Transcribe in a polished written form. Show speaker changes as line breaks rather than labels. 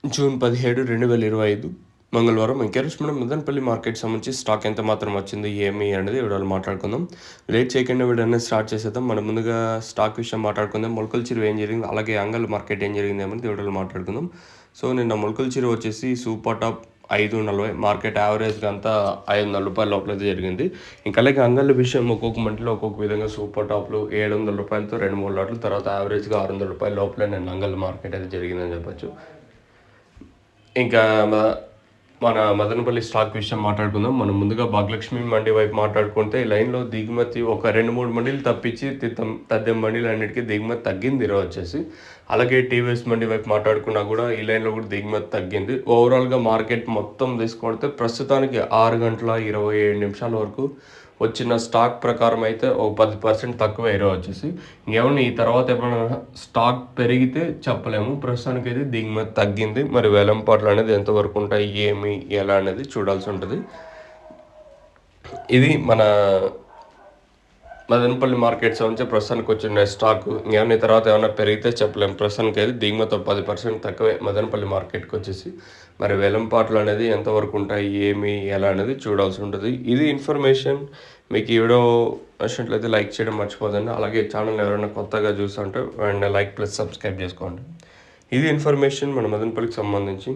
June 17, 2025 మంగళవారం. ఇంకెరోజు మనం Madanapalle market సంబంధించి స్టాక్ ఎంత మాత్రం వచ్చింది ఏమి అనేది వీడియోలో మాట్లాడుకుందాం. లేట్ చేయకుండా వీడియోని స్టార్ట్ చేసేద్దాం. మనం ముందుగా స్టాక్ విషయం మాట్లాడుకుందాం. మొలకల చెరువు ఏం జరిగింది, అలాగే అంగల్ మార్కెట్ ఏం జరిగింది అనేది వీడియోలో మాట్లాడుకుందాం. సో నిన్న మొలకల చెరువు వచ్చేసి సూపర్ టాప్ 5.40 మార్కెట్ యావరేజ్గా అంతా రూ. 500 లోపల అయితే జరిగింది. ఇంకా అలాగే అంగళ్ళ విషయం ఒక్కొక్క మంటలో ఒక్కొక్క విధంగా సూపర్ టాప్లు రూ. 700తో 2-3 లాట్లు, తర్వాత యావరేజ్గా రూ. 600 లోపల నిన్న అంగళ్ళ మార్కెట్ అయితే జరిగిందని చెప్పొచ్చు. ఇంకా మన మదనపల్లి స్టాక్ విషయం మాట్లాడుకుందాం. మనం ముందుగా భాగ్యలక్ష్మి మండి వైపు మాట్లాడుకుంటే ఈ లైన్లో దిగుమతి ఒక 2-3 మండీలు తప్పించి తద్దెం మండీలు అన్నిటికీ దిగుమతి తగ్గింది ఈరోజు వచ్చేసి. అలాగే టీవీఎస్ మండి వైపు మాట్లాడుకున్నా కూడా ఈ లైన్లో కూడా దిగుమతి తగ్గింది. ఓవరాల్గా మార్కెట్ మొత్తం తీసుకొడితే ప్రస్తుతానికి 6 గంటల 27 నిమిషాల వరకు వచ్చిన స్టాక్ ప్రకారం అయితే ఒక 10% తక్కువ ఈరోజు వచ్చేసి. ఇంకేమన్నా ఈ తర్వాత ఏమైనా స్టాక్ పెరిగితే చెప్పలేము. ప్రస్తుతానికి అయితే దిగుమతి తగ్గింది. మరి వేలంపాట్లు అనేది ఎంతవరకు ఉంటాయి, ఏమి ఎలా అనేది చూడాల్సి ఉంటుంది. ఇది మన మదనపల్లి మార్కెట్ సంబంధించి ప్రస్తుతానికి వచ్చిన స్టాక్. ఇంకేమైనా తర్వాత ఏమైనా పెరిగితే చెప్పలేము. ప్రస్తుతానికి అయితే దిగుమతి 10% తక్కువే మదనపల్లి మార్కెట్కి వచ్చేసి. మరి వేలంపాట్లు అనేది ఎంతవరకు ఉంటాయి, ఏమి ఎలా అనేది చూడాల్సి ఉంటుంది. ఇది ఇన్ఫర్మేషన్. మీకు ఈ వీడియో నచ్చినట్లయితే లైక్ చేయడం మర్చిపోదండి. అలాగే ఛానల్ ఎవరైనా కొత్తగా చూస్తుంటే వెంటనే లైక్ ప్లస్ సబ్స్క్రైబ్ చేసుకోండి. ఇది ఇన్ఫర్మేషన్ మన మదనపల్లికి సంబంధించి.